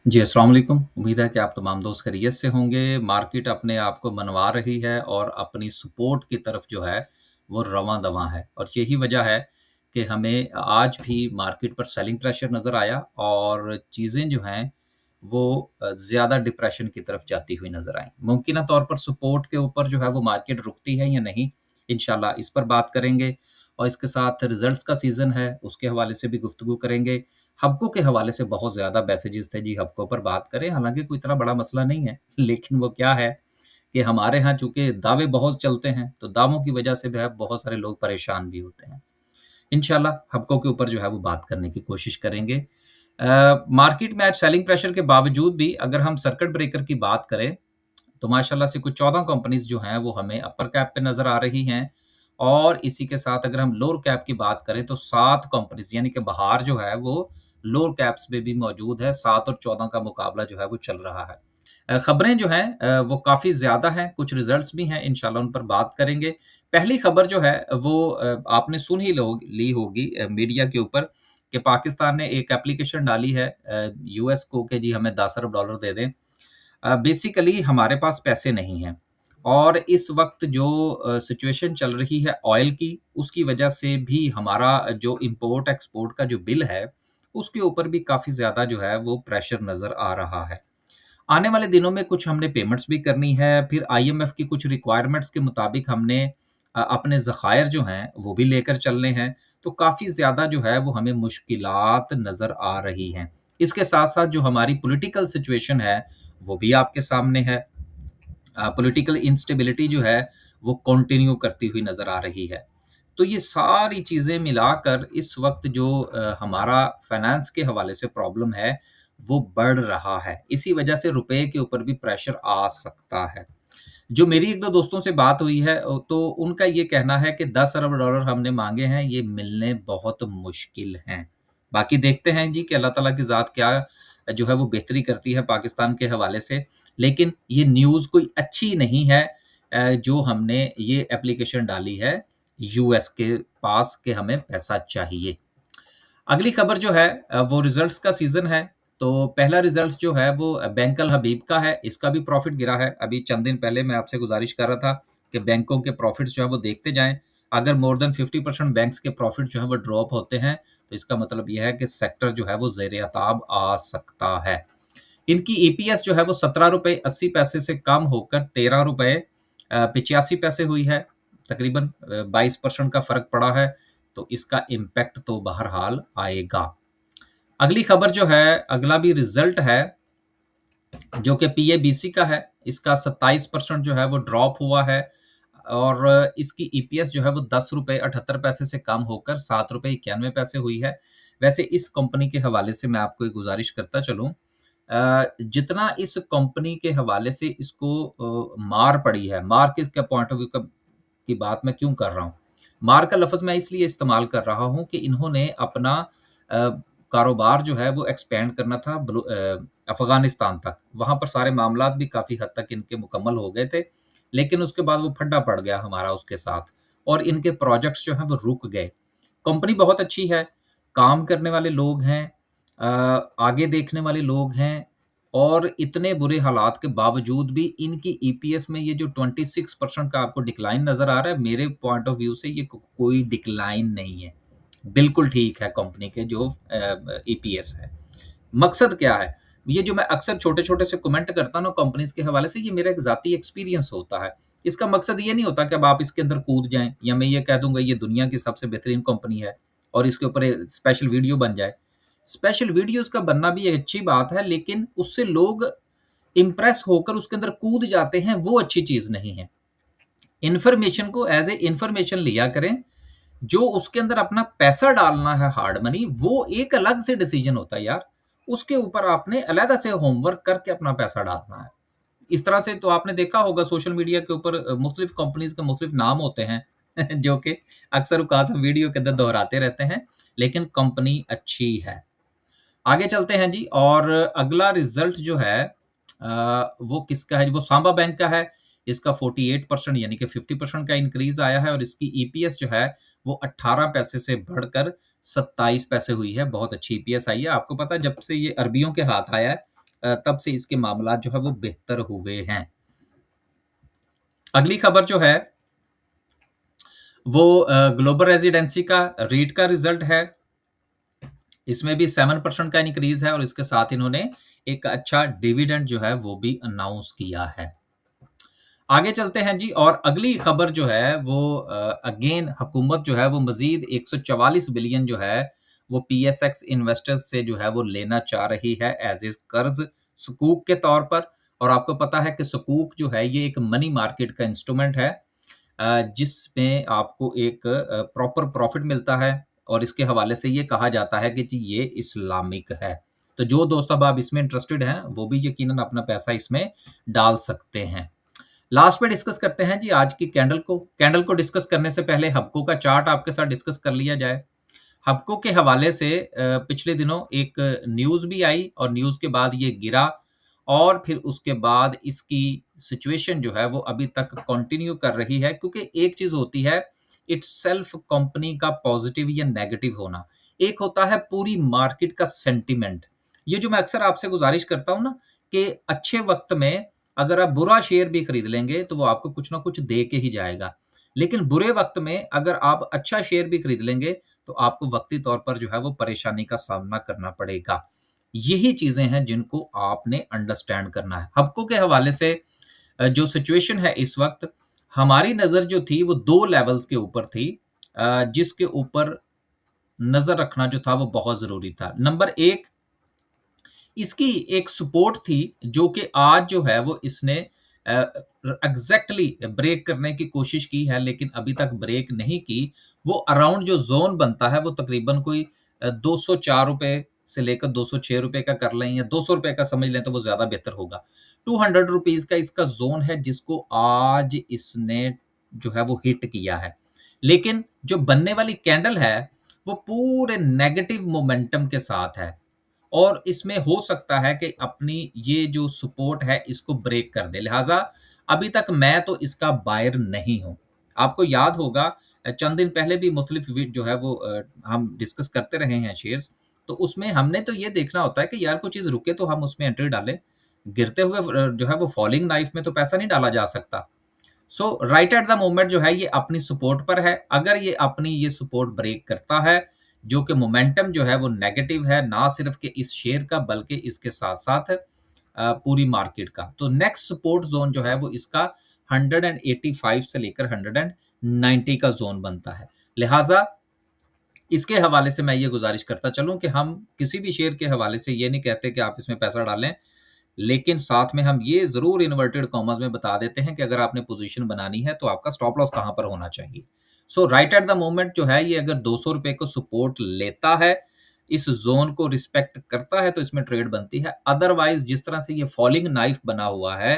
जी, अस्सलाम वालेकुम। उम्मीद है कि आप तमाम दोस्त खैरियत से होंगे। मार्केट अपने आप को मनवा रही है और अपनी सपोर्ट की तरफ जो है, वो रवां-दवां है और यही वजह है कि हमें आज भी मार्केट पर सेलिंग प्रेशर नज़र आया और चीज़ें जो हैं, वो ज़्यादा डिप्रेशन की तरफ जाती हुई नज़र आईं। मुमकिना तौर पर सपोर्ट के ऊपर जो है, वो मार्केट रुकती है या नहीं, इंशाल्लाह इस पर बात करेंगे और इसके साथ रिज़ल्ट्स का सीज़न है, उसके हवाले से भी गुफ्तगू करेंगे। हब्को के हवाले से बहुत ज़्यादा मैसेजेस थे जी हब्को पर बात करें, हालाँकि कोई इतना बड़ा मसला नहीं है, लेकिन वो क्या है कि हमारे यहाँ चूँकि दावे बहुत चलते हैं, तो दावों की वजह से जो है बहुत सारे लोग परेशान भी होते हैं। इंशाल्लाह हब्को के ऊपर जो है वो बात करने की कोशिश करेंगे। मार्केट में आज सेलिंग प्रेशर के बावजूद भी अगर हम सर्किट ब्रेकर की बात करें, तो माशाल्लाह से कुछ 14 कंपनीज़ जो हैं वो हमें अपर कैप पे नज़र आ रही हैं और इसी के साथ अगर हम लोअर कैप की बात करें तो 7 कंपनीज़ यानी कि बहार जो है वो लोअर कैप्स में भी मौजूद है, 7 और 14 का मुकाबला जो है वो चल रहा है। खबरें जो हैं वो काफ़ी ज़्यादा हैं, कुछ रिज़ल्ट्स भी हैं, इंशाल्लाह उन पर बात करेंगे। पहली खबर जो है वो आपने सुन ही लो ली होगी मीडिया के ऊपर कि पाकिस्तान ने एक एप्लीकेशन डाली है यूएस को कि जी हमें 10 अरब डॉलर दे दें। बेसिकली हमारे पास पैसे नहीं हैं और इस वक़्त जो सिचुएशन चल रही है ऑयल की, उसकी वजह से भी हमारा जो इम्पोर्ट एक्सपोर्ट का जो बिल है, उसके ऊपर भी काफ़ी ज़्यादा जो है वो प्रेशर नज़र आ रहा है। आने वाले दिनों में कुछ हमने पेमेंट्स भी करनी है, फिर आईएमएफ की कुछ रिक्वायरमेंट्स के मुताबिक हमने अपने ज़खायर जो हैं, वो भी लेकर चलने हैं, तो काफ़ी ज़्यादा जो है वो हमें मुश्किलात नज़र आ रही हैं। इसके साथ-साथ जो हमारी पॉलिटिकल सिचुएशन है, वो भी आपके सामने है। पॉलिटिकल इंस्टेबिलिटी जो है, वो कंटिन्यू करती हुई नज़र आ रही है। तो ये सारी चीज़ें मिलाकर इस वक़्त जो हमारा फाइनेंस के हवाले से प्रॉब्लम है, वो बढ़ रहा है। इसी वजह से रुपए के ऊपर भी प्रेशर आ सकता है। जो मेरी 1-2 दोस्तों से बात हुई है तो उनका ये कहना है कि 10 अरब डॉलर हमने माँगे हैं, ये मिलने बहुत मुश्किल हैं। बाकी देखते हैं जी कि अल्लाह ताला की ज़ात क्या जो है वो बेहतरी करती है पाकिस्तान के हवाले से। लेकिन ये न्यूज़ कोई अच्छी नहीं है जो हमने ये एप्लीकेशन डाली है यूएस के पास कि हमें पैसा चाहिए। अगली खबर जो है वो रिज़ल्ट्स का सीज़न है। तो पहला रिज़ल्ट जो है वो बैंक अल हबीब का है, इसका भी प्रॉफ़िट गिरा है। अभी चंद दिन पहले मैं आपसे गुज़ारिश कर रहा था कि बैंकों के प्रॉफ़िट्स जो हैं वो देखते जाएँ। अगर मोर देन 50% बैंक्स के प्रॉफ़िट जो हैं वो ड्रॉप होते हैं, तो इसका मतलब ये है कि सेक्टर जो है वो ज़ेर-ए-अताब आ सकता है। इनकी ईपीएस जो है वो ₹17.80 से कम होकर ₹13 85 हुई है। तकरीबन 22% का फ़र्क पड़ा है, तो इसका इम्पैक्ट तो बहरहाल आएगा। अगली खबर जो है, अगला भी रिज़ल्ट है, जो कि पीएबीसी का है। इसका 27% जो है वो ड्रॉप हुआ है और इसकी ईपीएस जो है वो ₹10.78 से कम होकर ₹7.91 हुई है। वैसे इस कंपनी के हवाले से मैं आपको एक गुज़ारिश करता चलूँ जितना इस कंपनी के हवाले से इसको मार पड़ी है, मार किसके पॉइंट ऑफ व्यू की बात मैं क्यों कर रहा हूँ? मार का लफ़्ज़ मैं इसलिए इस्तेमाल कर रहा हूँ कि इन्होंने अपना अ, कारोबार जो है वो एक्सपेंड करना था अफ़गानिस्तान तक। वहाँ पर सारे मामलात भी काफ़ी हद तक इनके मुकम्मल हो गए थे, लेकिन उसके बाद वो फड्डा पड़ गया हमारा उसके साथ और इनके प्रोजेक्ट्स जो हैं वो रुक गए। कंपनी बहुत अच्छी है, काम करने वाले लोग हैं आगे देखने वाले लोग हैं और इतने बुरे हालात के बावजूद भी इनकी ईपीएस में ये जो 26% का आपको डिक्लाइन नज़र आ रहा है, मेरे पॉइंट ऑफ व्यू से ये कोई डिक्लाइन नहीं है। बिल्कुल ठीक है कंपनी के जो ईपीएस है। मकसद क्या है? ये जो मैं अक्सर छोटे-छोटे से कमेंट करता हूँ ना कंपनीज़ के हवाले से, ये मेरा एक ज़ाती एक्सपीरियंस होता है। इसका मकसद ये नहीं होता कि अब आप इसके अंदर कूद जाएँ या मैं ये कह दूँगा ये दुनिया की सबसे बेहतरीन कंपनी है और इसके ऊपर स्पेशल वीडियो बन जाए। स्पेशल वीडियोज़ का बनना भी एक अच्छी बात है, लेकिन उससे लोग इम्प्रेस होकर उसके अंदर कूद जाते हैं, वो अच्छी चीज़ नहीं है। इन्फॉर्मेशन को एज़ ए इन्फॉर्मेशन लिया करें, जो उसके अंदर अपना पैसा डालना है हार्ड मनी, वो एक अलग से डिसीज़न होता है यार। उसके ऊपर आपने अलहदा से होमवर्क करके अपना पैसा डालना है। इस तरह से तो आपने देखा होगा सोशल मीडिया के ऊपर मुख्तलिफ कंपनीज़ के मुख्तलिफ नाम होते हैं, जो कि अक्सर औकात हम वीडियो के अंदर दोहराते रहते हैं, लेकिन कंपनी अच्छी है। आगे चलते हैं जी और अगला रिज़ल्ट जो है वो किसका है? वो सांबा बैंक का है। इसका 48% यानी कि 50% का इंक्रीज़ आया है और इसकी ईपीएस जो है वो 18 पैसे से बढ़कर 27 पैसे हुई है। बहुत अच्छी ईपीएस आई है। आपको पता है जब से ये अरबियों के हाथ आया है, तब से इसके मामला जो है वो बेहतर हुए हैं। अगली खबर जो है वो ग्लोबल रेजिडेंसी का रीट का रिजल्ट है। इसमें भी 7% का इंक्रीज है और इसके साथ इन्होंने एक अच्छा डिविडेंड जो है वो भी अनाउंस किया है। आगे चलते हैं जी, और अगली खबर जो है वो अगेन हुकूमत जो है वो मजीद 144 बिलियन जो है वो पीएसएक्स इन्वेस्टर्स से जो है वो लेना चाह रही है एज ए कर्ज सुकूक के तौर पर। और आपको पता है कि सुकूक जो है ये एक मनी मार्केट का इंस्ट्रूमेंट है, जिसमें आपको एक प्रॉपर प्रॉफिट मिलता है और इसके हवाले से ये कहा जाता है कि जी ये इस्लामिक है। तो जो दोस्त अब आप इसमें इंटरेस्टेड हैं वो भी यकीनन अपना पैसा इसमें डाल सकते हैं। लास्ट में डिस्कस करते हैं जी आज की कैंडल को डिस्कस करने से पहले हबको का चार्ट आपके साथ डिस्कस कर लिया जाए। हबको के हवाले से पिछले दिनों एक न्यूज भी आई और न्यूज के बाद ये गिरा और फिर उसके बाद इसकी सिचुएशन जो है वो अभी तक कंटिन्यू कर रही है, क्योंकि एक चीज होती है इट्स सेल्फ कंपनी का पॉजिटिव या नेगेटिव होना, एक होता है पूरी मार्केट का सेंटिमेंट। ये जो मैं अक्सर आपसे गुजारिश करता हूं ना कि अच्छे वक्त में अगर आप बुरा शेयर भी खरीद लेंगे तो वो आपको कुछ ना कुछ दे के ही जाएगा, लेकिन बुरे वक्त में अगर आप अच्छा शेयर भी खरीद लेंगे तो आपको वक्ती तौर पर जो है वो परेशानी का सामना करना पड़ेगा। यही चीजें हैं जिनको आपने अंडरस्टैंड करना है। हबको के हवाले से जो सिचुएशन है इस वक्त, हमारी नजर जो थी वो दो लेवल्स के ऊपर थी, जिसके ऊपर नजर रखना जो था वो बहुत जरूरी था। नंबर एक, इसकी एक सपोर्ट थी जो कि आज जो है वो इसने एग्जैक्टली ब्रेक करने की कोशिश की है लेकिन अभी तक ब्रेक नहीं की। वो अराउंड जो जोन बनता है वो तकरीबन कोई 204 रुपए से लेकर 206 रुपए का कर लें या 200 रुपए का समझ लें तो वो ज्यादा बेहतर होगा। 200 रुपीज का इसका जोन है जिसको आज इसने जो है वो हिट किया है, लेकिन जो बनने वाली कैंडल है वो पूरे नेगेटिव मोमेंटम के साथ है और इसमें हो सकता है कि अपनी ये जो सपोर्ट है इसको ब्रेक कर दे। लिहाजा अभी तक मैं तो इसका बायर नहीं हूं। आपको याद होगा चंद दिन पहले भी मुख्तलिफ जो है वो हम डिस्कस करते रहे हैं शेयर्स, तो उसमें हमने तो ये देखना होता है कि यार कोई चीज रुके तो हम उसमें एंट्री डालें। गिरते हुए जो है वो फॉलिंग नाइफ में तो पैसा नहीं डाला जा सकता। सो राइट एट द मोमेंट जो है ये अपनी सपोर्ट पर है। अगर ये अपनी ये सपोर्ट ब्रेक करता है, जो कि मोमेंटम जो है वो नेगेटिव है ना सिर्फ कि इस शेयर का बल्कि इसके साथ साथ पूरी मार्केट का, तो नेक्स्ट सपोर्ट जोन जो है वो इसका 185 से लेकर 190 का जोन बनता है। लिहाजा इसके हवाले से मैं ये गुजारिश करता चलूं कि हम किसी भी शेयर के हवाले से ये नहीं कहते कि आप इसमें पैसा डालें, लेकिन साथ में हम ये जरूर इन्वर्टेड कॉमर्स में बता देते हैं कि अगर आपने पोजीशन बनानी है तो आपका स्टॉप लॉस कहां पर होना चाहिए। सो राइट एट द मोमेंट जो है ये अगर 200 रुपए को सपोर्ट लेता है, इस जोन को रिस्पेक्ट करता है तो इसमें ट्रेड बनती है। अदरवाइज जिस तरह से ये फॉलिंग नाइफ बना हुआ है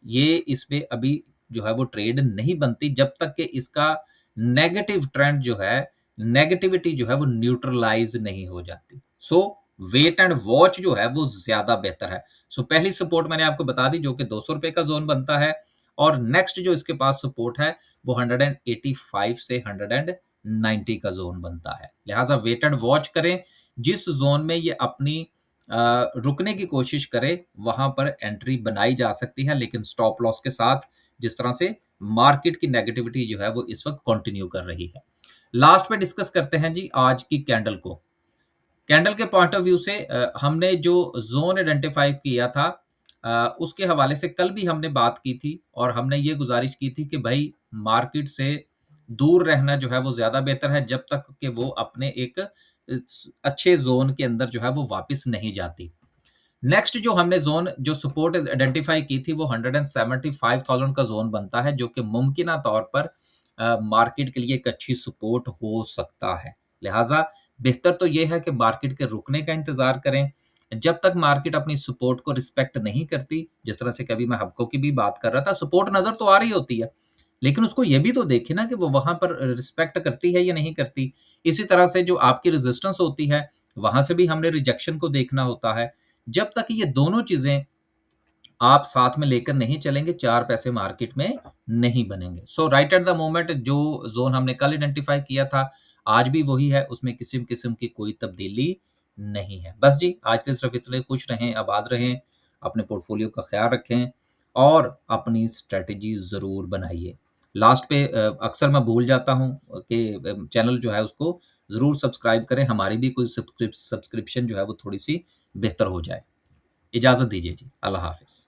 ये इसमें अभी जो है वो ट्रेड नहीं बनती जब तक कि इसका नेगेटिव ट्रेंड जो है, नेगेटिविटी जो है वो न्यूट्रलाइज नहीं हो जाती। सो वेट एंड वॉच जो है वो ज्यादा बेहतर है। सो पहली सपोर्ट मैंने आपको बता दी जो कि 200 रुपए का जोन बनता है और नेक्स्ट जो इसके पास सपोर्ट है वो 185 से 190 का जोन बनता है। लिहाजा वेट एंड वॉच करें, जिस जोन में ये अपनी रुकने की कोशिश करे वहां पर एंट्री बनाई जा सकती है, लेकिन स्टॉप लॉस के साथ, जिस तरह से मार्केट की नेगेटिविटी जो है वो इस वक्त कंटिन्यू कर रही है। लास्ट में डिस्कस करते हैं जी आज की कैंडल को। कैंडल के पॉइंट ऑफ व्यू से हमने जो जोन आइडेंटिफाई किया था उसके हवाले से कल भी हमने बात की थी और हमने ये गुजारिश की थी कि भाई मार्केट से दूर रहना जो है वो ज्यादा बेहतर है जब तक कि वो अपने एक अच्छे जोन के अंदर जो है वो वापस नहीं जाती। नेक्स्ट जो हमने जोन जो सपोर्ट आइडेंटिफाई की थी वो 175,000 का जोन बनता है जो कि मुमकिन तौर पर मार्केट के लिए एक अच्छी सपोर्ट हो सकता है। लिहाजा बेहतर तो यह है कि मार्केट के रुकने का इंतजार करें। जब तक मार्केट अपनी सपोर्ट को रिस्पेक्ट नहीं करती, जिस तरह से कभी मैं हबको की भी बात कर रहा था, सपोर्ट नजर तो आ रही होती है लेकिन उसको ये भी तो देखे ना कि वो वहां पर रिस्पेक्ट करती है या नहीं करती। इसी तरह से जो आपकी रेजिस्टेंस होती है वहां से भी हमने रिजेक्शन को देखना होता है। जब तक ये दोनों चीजें आप साथ में लेकर नहीं चलेंगे, चार पैसे मार्केट में नहीं बनेंगे। सो राइट एट द मोमेंट जो जोन हमने कल आइडेंटिफाई किया था आज भी वही है, उसमें किसी किस्म की कोई तब्दीली नहीं है। बस जी, आज के लिए सिर्फ़ इतना ही। खुश रहें, आबाद रहें, अपने पोर्टफ़ोलियो का ख़्याल रखें और अपनी स्ट्रैटेजी ज़रूर बनाइए। लास्ट पे अक्सर मैं भूल जाता हूँ कि चैनल जो है उसको ज़रूर सब्सक्राइब करें, हमारी भी कोई सब्सक्रिप्शन जो है वो थोड़ी-सी बेहतर हो जाए। इजाज़त दीजिए जी। अल्लाह हाफ़िज़।